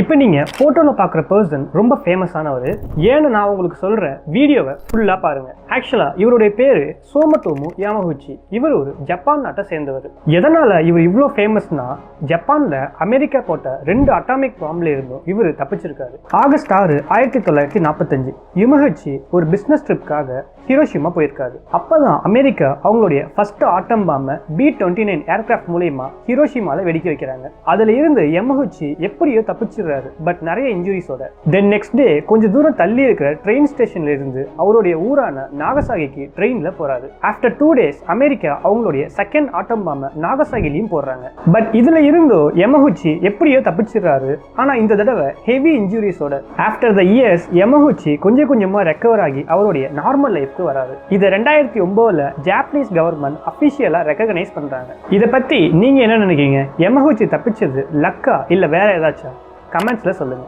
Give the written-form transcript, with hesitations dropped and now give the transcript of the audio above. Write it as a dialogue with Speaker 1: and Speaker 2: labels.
Speaker 1: இப்போ நீங்கள் ஃபோட்டோவில் பார்க்குற பர்சன் ரொம்ப ஃபேமஸானவர். ஏன்னு நான் உங்களுக்கு சொல்கிற வீடியோவை ஃபுல்லாக பாருங்கள். ஆக்சுவலாக இவருடைய பேர் சோமோட்டோமு யாமகுச்சி. இவர் ஒரு ஜப்பான் நாட்டை சேர்ந்தவர். எதனால் இவர் இவ்வளோ ஃபேமஸ்னா, ஜப்பானில் அமெரிக்கா போட்ட 2 அட்டாமிக் பாம்பில் இருந்தும் இவர் தப்பிச்சிருக்காரு. ஆகஸ்ட் 6, 1945 யமகுச்சி ஒரு பிஸ்னஸ் ட்ரிப்காக ஹிரோஷிமா போயிருக்காரு. அப்போதான் அமெரிக்கா அவங்களுடைய ஃபர்ஸ்ட் ஆட்டம் பாம்பை B-29 ஏர்கிராஃப்ட் மூலயமா ஹிரோஷிமாவில் வெடிக்க வைக்கிறாங்க. அதில் இருந்து யமகுச்சி எப்படியோ தப்பிச்சிடுறாரு, பட் நிறைய இன்ஜுரிஸோட. தென் நெக்ஸ்ட் டே கொஞ்சம் தூரம் தள்ளி இருக்கிற ட்ரெயின் ஸ்டேஷன்ல இருந்து அவருடைய ஊரான நாகசாகிக்கு ட்ரெயின்ல போறாரு. ஆஃப்டர் 2 days அமெரிக்கா அவங்களுடைய செகண்ட் ஆட்டம் பாம்பை நாகசாகிலையும் போடுறாங்க. பட் இதுல இருந்தோ யமகுச்சி எப்படியோ தப்பிச்சிடுறாரு. ஆனா இந்த தடவை ஹெவி இன்ஜுரிஸோட. ஆஃப்டர் த இயர்ஸ் யமகுச்சி கொஞ்சம் கொஞ்சமா ரெக்கவர் ஆகி அவருடைய நார்மல் லைஃப்க்கு வராரு. இதை 2009 ஜாப்பனீஸ் கவர்மெண்ட் அபிஷியலா ரெகக்னைஸ் பண்றாங்க. இதை பத்தி நீங்க என்ன நினைக்கிறீங்க? யமகுச்சி தப்பிச்சது லக்கா இல்ல வேற ஏதாச்சும்? கமெண்ட்ஸ்ல சொல்லுங்க.